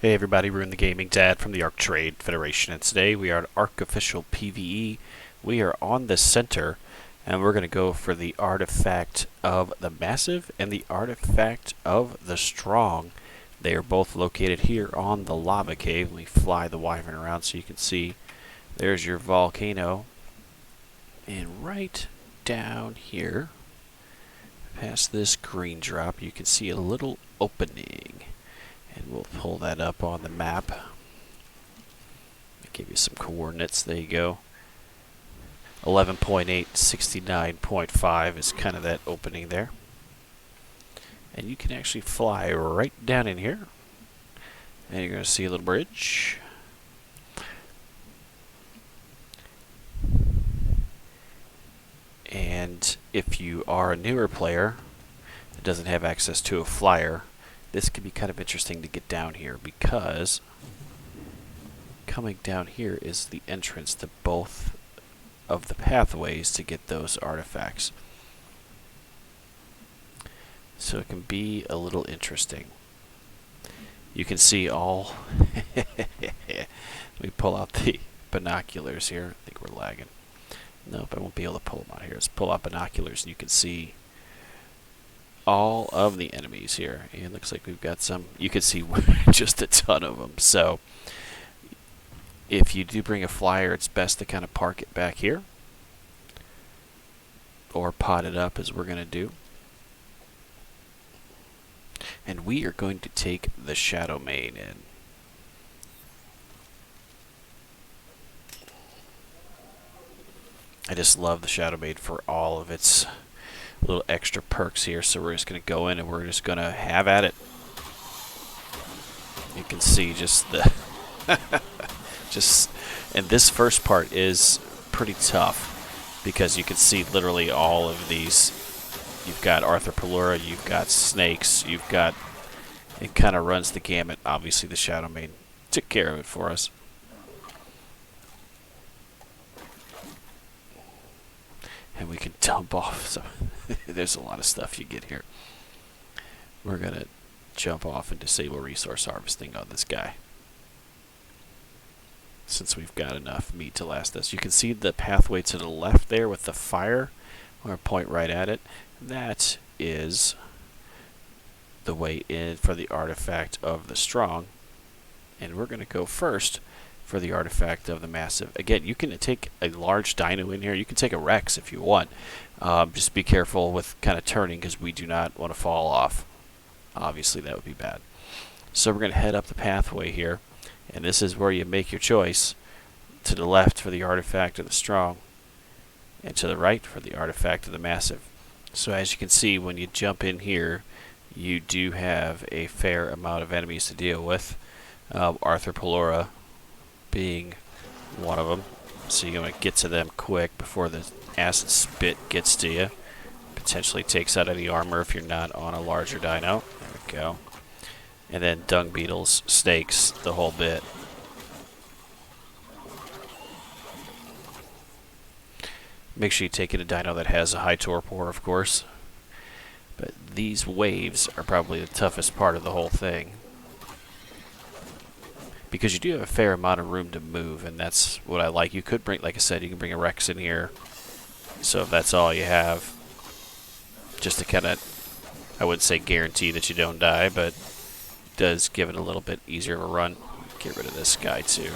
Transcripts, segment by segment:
Hey everybody, we're in the Gaming Dad from the ARK Trade Federation, and today we are at ARK Official PVE. We are on the center, and we're going to go for the artifact of the Massive and the artifact of the Strong. They are both located here on the lava cave. Let me fly the wyvern around so you can see. There's your volcano. And right down here, past this green drop, you can see a little opening. And we'll pull that up on the map. Give you some coordinates. There you go. 11.8, 69.5 is kind of that opening there. And you can actually fly right down in here. And you're going to see a little bridge. And if you are a newer player that doesn't have access to a flyer, this could be kind of interesting to get down here, because coming down here is the entrance to both of the pathways to get those artifacts. So it can be a little interesting. You can see all... Let me pull out the binoculars here. I think we're lagging. Nope, I won't be able to pull them out here. Let's pull out binoculars and you can see all of the enemies here. And it looks like we've got some. You can see just a ton of them. So if you do bring a flyer, it's best to kind of park it back here, or pot it up as we're going to do. And we are going to take the Shadow Main in. I just love the Shadow Main for all of its little extra perks here. So we're just going to go in and we're just going to have at it. You can see just the and this first part is pretty tough, because you can see literally all of these. You've got Arthropelura, you've got snakes, you've got, it kind of runs the gamut. Obviously the Shadow Main took care of it for us. And we can dump off some. There's a lot of stuff you get here. We're going to jump off and disable resource harvesting on this guy, since we've got enough meat to last us. You can see the pathway to the left there with the fire. We're going to point right at it. That is the way in for the artifact of the Strong. And we're going to go first for the artifact of the Massive. Again, you can take a large dino in here. You can take a Rex if you want. Just be careful with kind of turning, because we do not want to fall off. Obviously, that would be bad. So we're going to head up the pathway here. And this is where you make your choice. To the left for the artifact of the Strong, and to the right for the artifact of the Massive. So as you can see, when you jump in here, you do have a fair amount of enemies to deal with. Arthropelura being one of them. So you want to get to them quick before the acid spit gets to you. Potentially takes out any armor if you're not on a larger dino. There we go. And then dung beetles, snakes, the whole bit. Make sure you take in a dino that has a high torpor, of course. But these waves are probably the toughest part of the whole thing, because you do have a fair amount of room to move, and that's what I like. You could bring, like I said, you can bring a Rex in here. So if that's all you have, just to kind of, I wouldn't say guarantee that you don't die, but does give it a little bit easier of a run. Get rid of this guy too.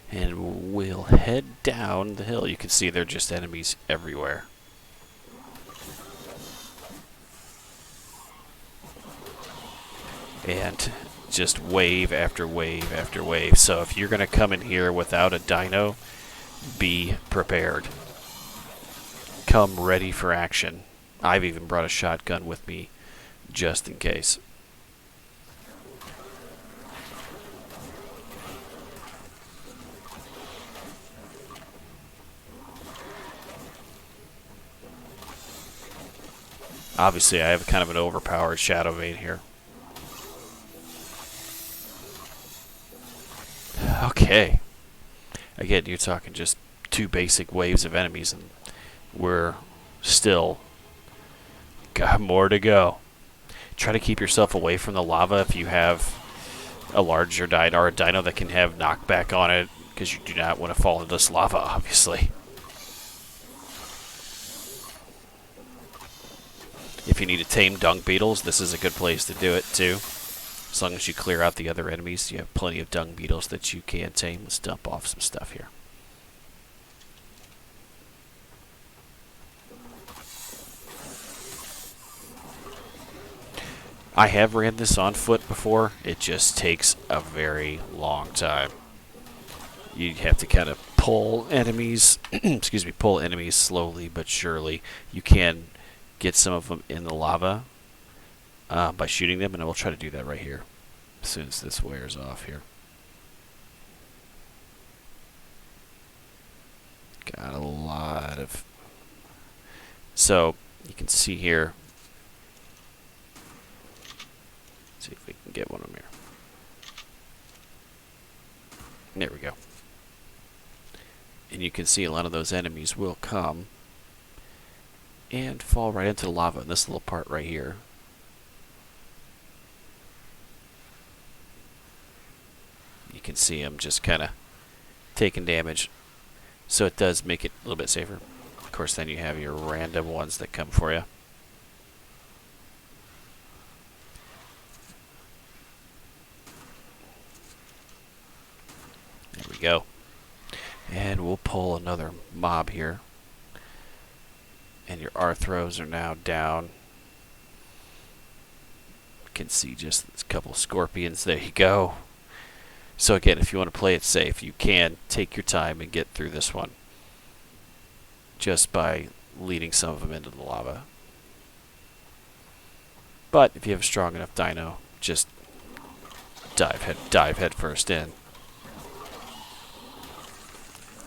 And we'll head down the hill. You can see they're just enemies everywhere. And just wave after wave after wave. So if you're going to come in here without a dino, be prepared. Come ready for action. I've even brought a shotgun with me just in case. Obviously, I have kind of an overpowered Shadow Main here. Okay. Again, you're talking just two basic waves of enemies, and we're still Got more to go. Try to keep yourself away from the lava if you have a larger dino or a dino that can have knockback on it, because you do not want to fall into this lava, obviously. If you need to tame dung beetles, this is a good place to do it too. As long as you clear out the other enemies, you have plenty of dung beetles that you can tame. Let's dump off some stuff here. I have ran this on foot before. It just takes a very long time. You have to kind of pull enemies, excuse me, pull enemies slowly but surely. You can get some of them in the lava by shooting them, and I will try to do that right here as soon as this wears off here. Got a lot of... So, you can see here. Let's see if we can get one of them here. There we go. And you can see a lot of those enemies will come and fall right into the lava in this little part right here. You can see them just kind of taking damage. So it does make it a little bit safer. Of course, then you have your random ones that come for you. There we go. And we'll pull another mob here. And your arthros are now down. You can see just a couple scorpions. There you go. So again, if you want to play it safe, you can take your time and get through this one just by leading some of them into the lava. But if you have a strong enough dino, just dive head first in.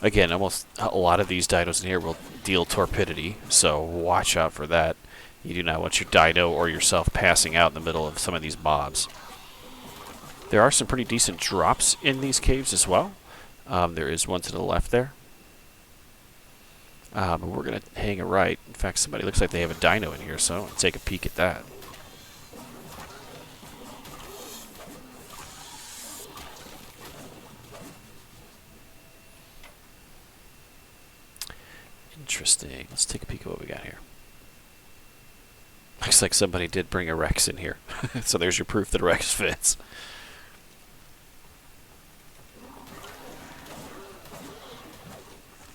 Again, almost a lot of these dinos in here will deal torpidity, so watch out for that. You do not want your dino or yourself passing out in the middle of some of these mobs. There are some pretty decent drops in these caves as well. There is one to the left there. We're going to hang a right. In fact, somebody looks like they have a dino in here, so I want to take a peek at that. Interesting. Let's take a peek at what we got here. Looks like somebody did bring a Rex in here. So there's your proof that a Rex fits.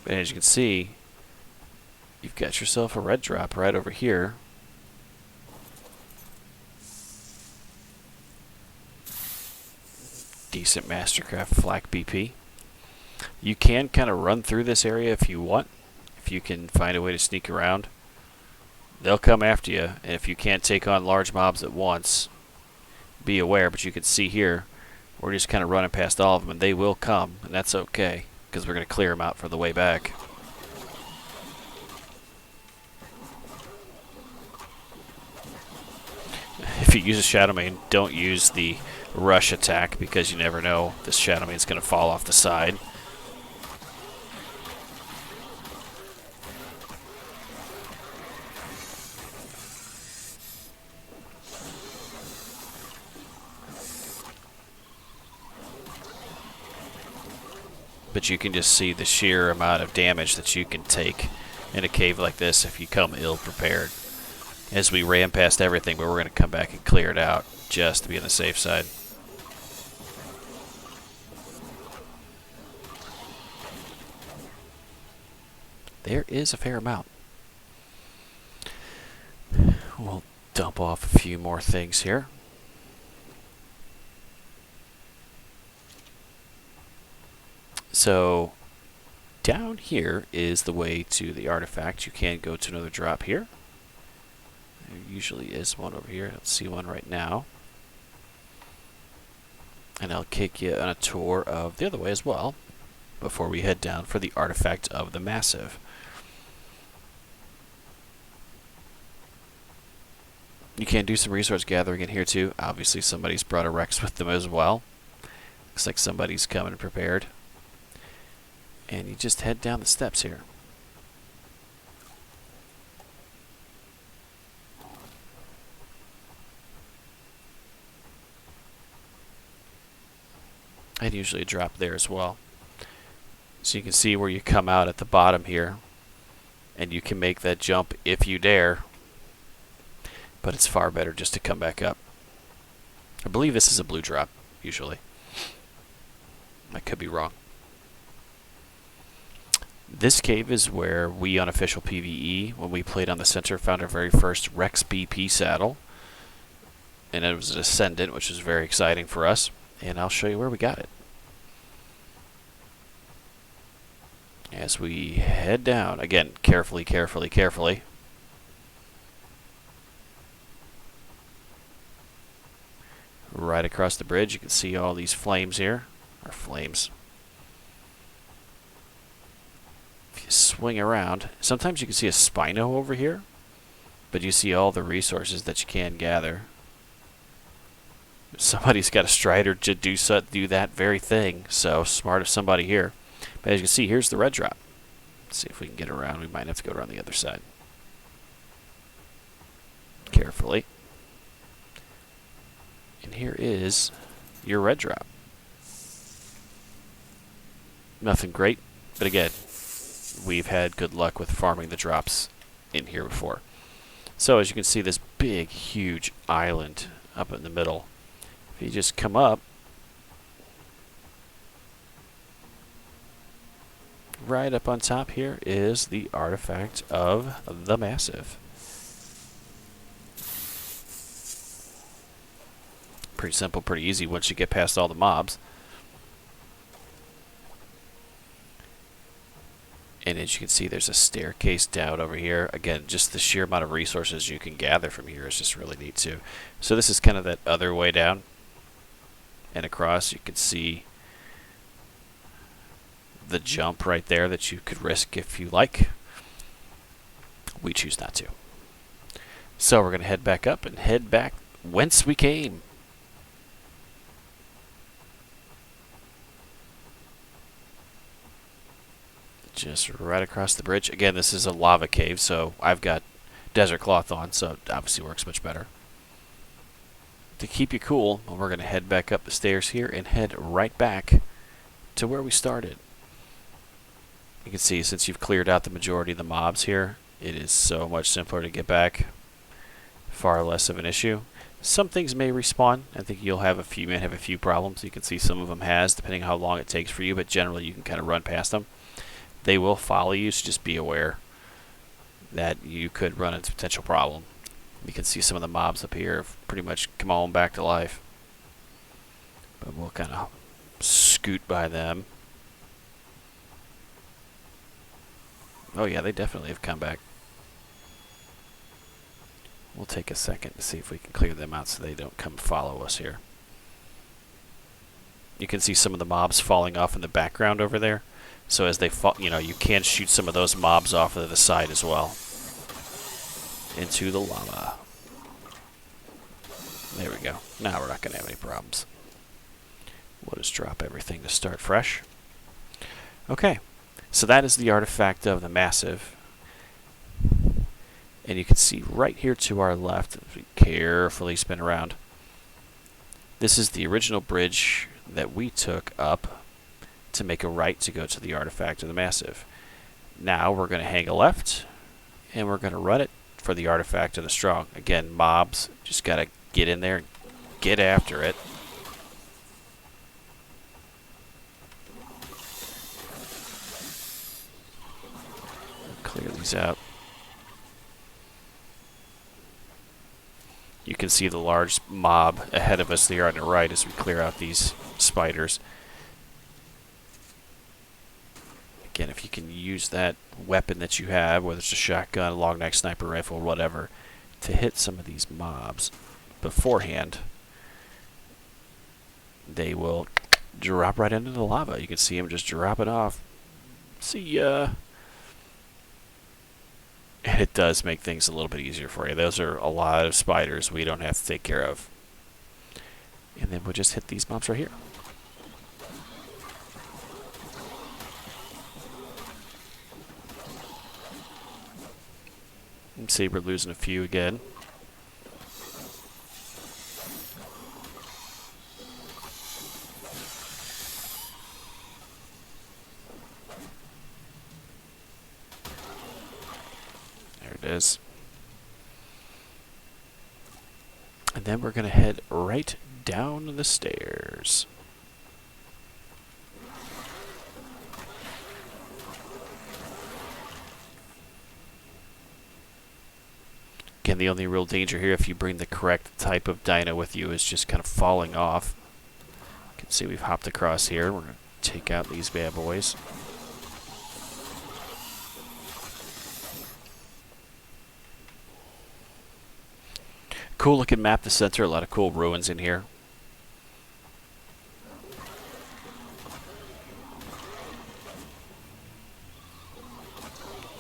And as you can see, you've got yourself a red drop right over here. Decent Mastercraft Flak BP. You can kind of run through this area if you want. If you can find a way to sneak around, they'll come after you. And if you can't take on large mobs at once, be aware. But you can see here, we're just kind of running past all of them, and they will come, and that's okay, because we're going to clear them out for the way back. If you use a Shadow Mane, don't use the rush attack, because you never know, this Shadow Mane is going to fall off the side. But you can just see the sheer amount of damage that you can take in a cave like this if you come ill prepared. As we ran past everything, but we're going to come back and clear it out just to be on the safe side. There is a fair amount. We'll dump off a few more things here. So down here is the way to the artifact. You can go to another drop here. There usually is one over here. I don't see one right now. And I'll kick you on a tour of the other way as well before we head down for the artifact of the Massive. You can do some resource gathering in here too. Obviously somebody's brought a Rex with them as well. Looks like somebody's coming prepared. And you just head down the steps here. and usually a drop there as well. So you can see where you come out at the bottom here, and you can make that jump if you dare, but it's far better just to come back up. I believe this is a blue drop, usually. I could be wrong. This cave is where we, on Official PVE, when we played on the center, found our very first Rex BP saddle. And it was a Descendant, which was very exciting for us. And I'll show you where we got it. As we head down, again, carefully, carefully, carefully. Right across the bridge, you can see all these flames here. Or flames. If you swing around, sometimes you can see a Spino over here, but you see all the resources that you can gather. Somebody's got a Strider to do that very thing, so smart of somebody here. But as you can see, here's the red drop. Let's see if we can get around. We might have to go around the other side. Carefully. And here is your red drop. Nothing great, but again, we've had good luck with farming the drops in here before. So as you can see, this big, huge island up in the middle. If you just come up, right up on top here is the artifact of the Massive. Pretty simple, pretty easy once you get past all the mobs. And as you can see, there's a staircase down over here. Again, just the sheer amount of resources you can gather from here is just really neat too. So this is kind of that other way down and across. You can see the jump right there that you could risk if you like. We choose not to. So we're going to head back up and head back whence we came. Just right across the bridge. Again, this is a lava cave, so I've got desert cloth on, so it obviously works much better. To keep you cool, we're going to head back up the stairs here and head right back to where we started. You can see, since you've cleared out the majority of the mobs here, it is so much simpler to get back. Far less of an issue. Some things may respawn. I think you may have a few problems. You can see some of them has, depending on how long it takes for you, but generally you can kind of run past them. They will follow you, so just be aware that you could run into a potential problem. You can see some of the mobs up here have pretty much come on back to life. But we'll kind of scoot by them. Oh yeah, they definitely have come back. We'll take a second to see if we can clear them out so they don't come follow us here. You can see some of the mobs falling off in the background over there. So as they fall, you can shoot some of those mobs off to the side as well. Into the lava. There we go. Now we're not going to have any problems. We'll just drop everything to start fresh. Okay. So that is the artifact of the Massive. And you can see right here to our left, if we carefully spin around, this is the original bridge that we took up to make a right to go to the artifact of the Massive. Now we're going to hang a left, and we're going to run it for the artifact of the Strong. Again, mobs, just got to get in there and get after it. Clear these out. You can see the large mob ahead of us there on the right as we clear out these spiders. Again, if you can use that weapon that you have, whether it's a shotgun, a long neck sniper rifle, whatever, to hit some of these mobs beforehand, they will drop right into the lava. You can see them just drop it off. See ya. And it does make things a little bit easier for you. Those are a lot of spiders we don't have to take care of. And then we'll just hit these mobs right here. And see, we're losing a few again. is. And then we're going to head right down the stairs. Again, the only real danger here, if you bring the correct type of dino with you, is just kind of falling off. You can see we've hopped across here. We're going to take out these bad boys. Cool looking map, the center. A lot of cool ruins in here.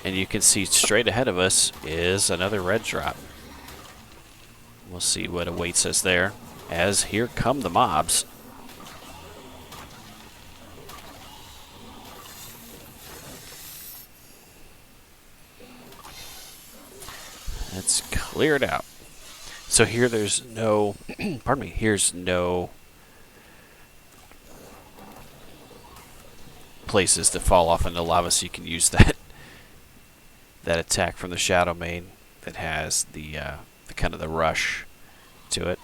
And you can see straight ahead of us is another red drop. We'll see what awaits us there, as here come the mobs. Let's clear it out. So here there's no, pardon me, here's no places to fall off into lava, so you can use that attack from the Shadow Main that has the kind of the rush to it.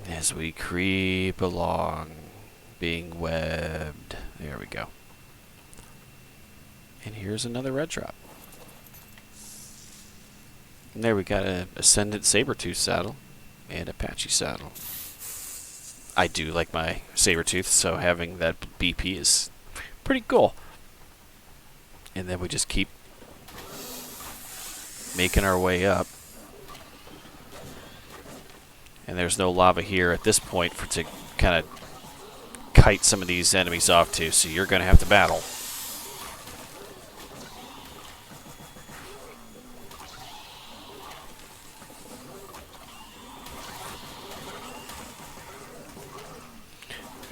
As we creep along, being webbed. There we go. And here's another red drop. And there we got an Ascendant Sabertooth saddle and Apache saddle. I do like my Sabertooth, so having that BP is pretty cool. And then we just keep making our way up. And there's no lava here at this point to kind of kite some of these enemies off to, so you're going to have to battle.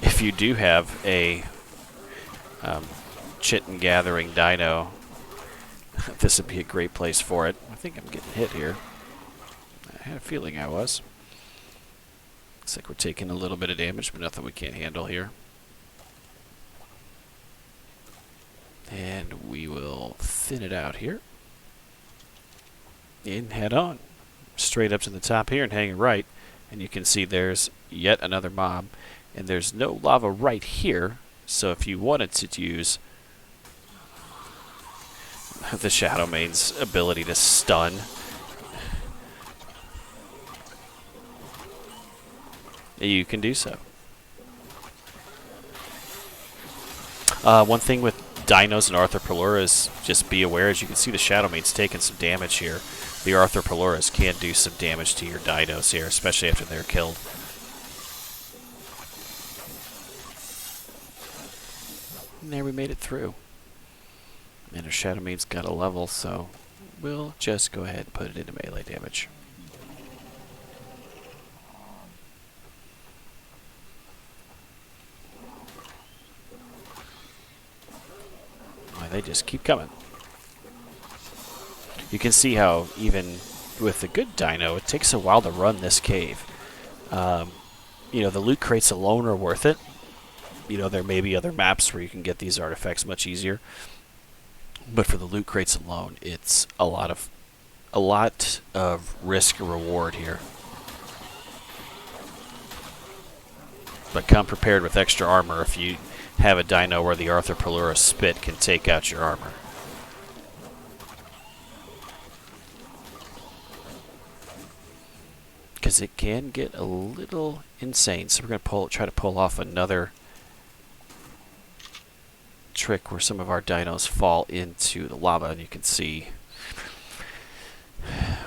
If you do have a chitin gathering dino, this would be a great place for it. I think I'm getting hit here. I had a feeling I was. Looks like we're taking a little bit of damage, but nothing we can't handle here. And we will thin it out here. And head on. Straight up to the top here and hang right. And you can see there's yet another mob. And there's no lava right here, so if you wanted to use the Shadow Main's ability to stun, you can do so. One thing with dinos and Arthropoleura is just be aware, as you can see the Shadow Main's taking some damage here. The Arthropoleuras can do some damage to your dinos here, especially after they're killed. And there we made it through. And our Shadow Main's got a level, so we'll just go ahead and put it into melee damage. Why, they just keep coming. You can see how even with the good dino, it takes a while to run this cave. You know, the loot crates alone are worth it. You know, there may be other maps where you can get these artifacts much easier, but for the loot crates alone, it's a lot of risk and reward here. But come prepared with extra armor if you have a dino where the Arthropoleura spit can take out your armor. Because it can get a little insane. So we're going to try to pull off another trick where some of our dinos fall into the lava, and you can see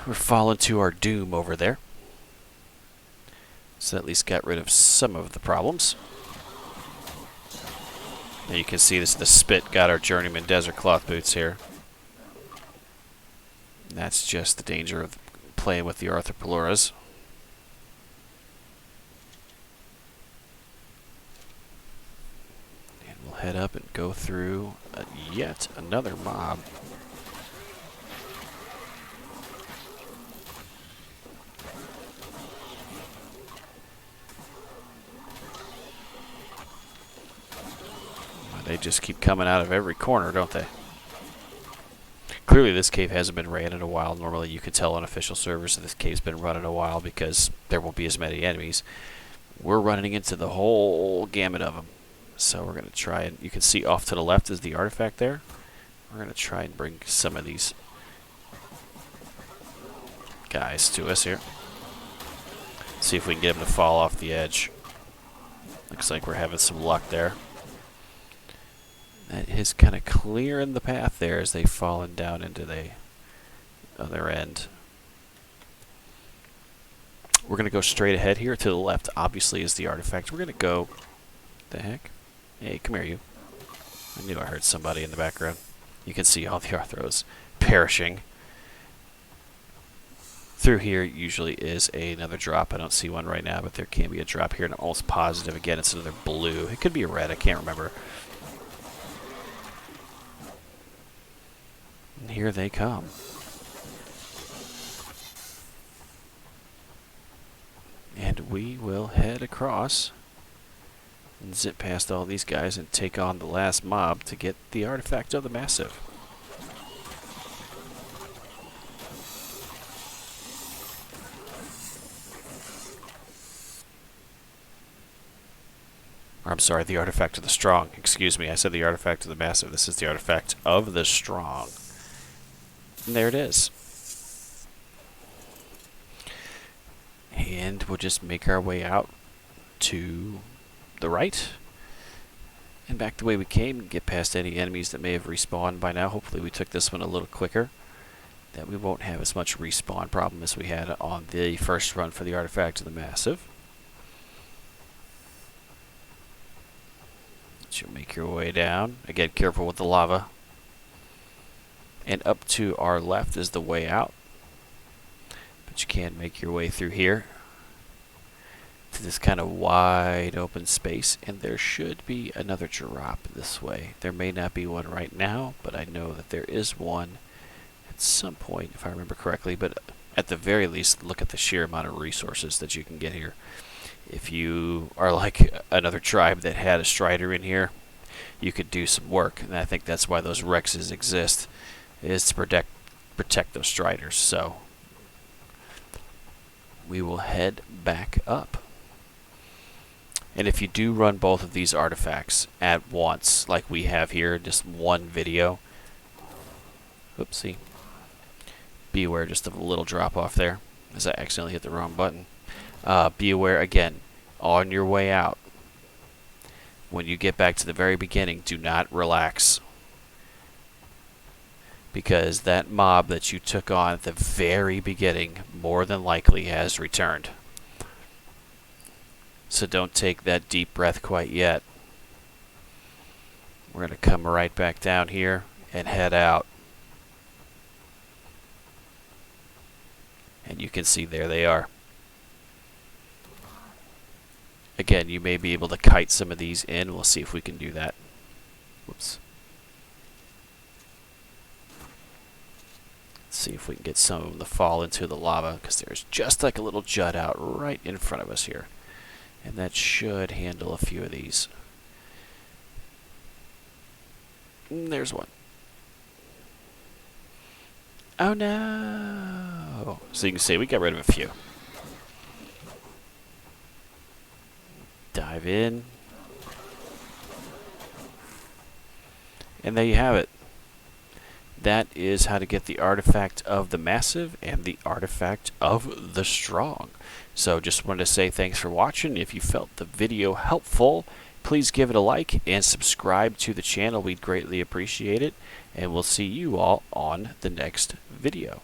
we're falling to our doom over there. So at least got rid of some of the problems. And you can see this, the spit got our Journeyman Desert Cloth boots here. And that's just the danger of playing with the Arthropoleuras. Head up and go through yet another mob. They just keep coming out of every corner, don't they? Clearly this cave hasn't been ran in a while. Normally you can tell on official servers that this cave's been run in a while because there won't be as many enemies. We're running into the whole gamut of them. So we're going to try and... You can see off to the left is the artifact there. We're going to try and bring some of these guys to us here. See if we can get them to fall off the edge. Looks like we're having some luck there. That is kind of clearing the path there as they've fallen down into the other end. We're going to go straight ahead here. To the left, obviously, is the artifact. We're going to go... The heck? Hey, come here, you. I knew I heard somebody in the background. You can see all the Arthros perishing. Through here usually is another drop. I don't see one right now, but there can be a drop here, and I'm almost positive. Again, it's another blue. It could be a red. I can't remember. And here they come. And we will head across and zip past all these guys and take on the last mob to get the artifact of the massive. Or, I'm sorry, the artifact of the strong. Excuse me, I said the artifact of the massive. This is the artifact of the strong. And there it is. And we'll just make our way out to the right and back the way we came and get past any enemies that may have respawned by now. Hopefully we took this one a little quicker, that we won't have as much respawn problem as we had on the first run for the artifact of the massive. You'll make your way down. Again, careful with the lava. And up to our left is the way out. But you can make your way through here to this kind of wide open space. And there should be another drop this way. There may not be one right now, but I know that there is one at some point, if I remember correctly. But at the very least, look at the sheer amount of resources that you can get here. If you are like another tribe that had a strider in here, you could do some work. And I think that's why those Rexes exist, is to protect those striders. So we will head back up. And if you do run both of these artifacts at once, like we have here, just one video, oopsie, be aware just of a little drop off there, as I accidentally hit the wrong button. Be aware, again, on your way out, when you get back to the very beginning, do not relax. Because that mob that you took on at the very beginning more than likely has returned. So don't take that deep breath quite yet. We're going to come right back down here and head out. And you can see there they are. Again, you may be able to kite some of these in. We'll see if we can do that. Whoops. Let's see if we can get some of them to fall into the lava, because there's just like a little jut out right in front of us here. And that should handle a few of these. There's one. Oh no! So you can see we got rid of a few. Dive in. And there you have it. That is how to get the artifact of the massive and the artifact of the strong. So just wanted to say thanks for watching. If you felt the video helpful, please give it a like and subscribe to the channel. We'd greatly appreciate it. And we'll see you all on the next video.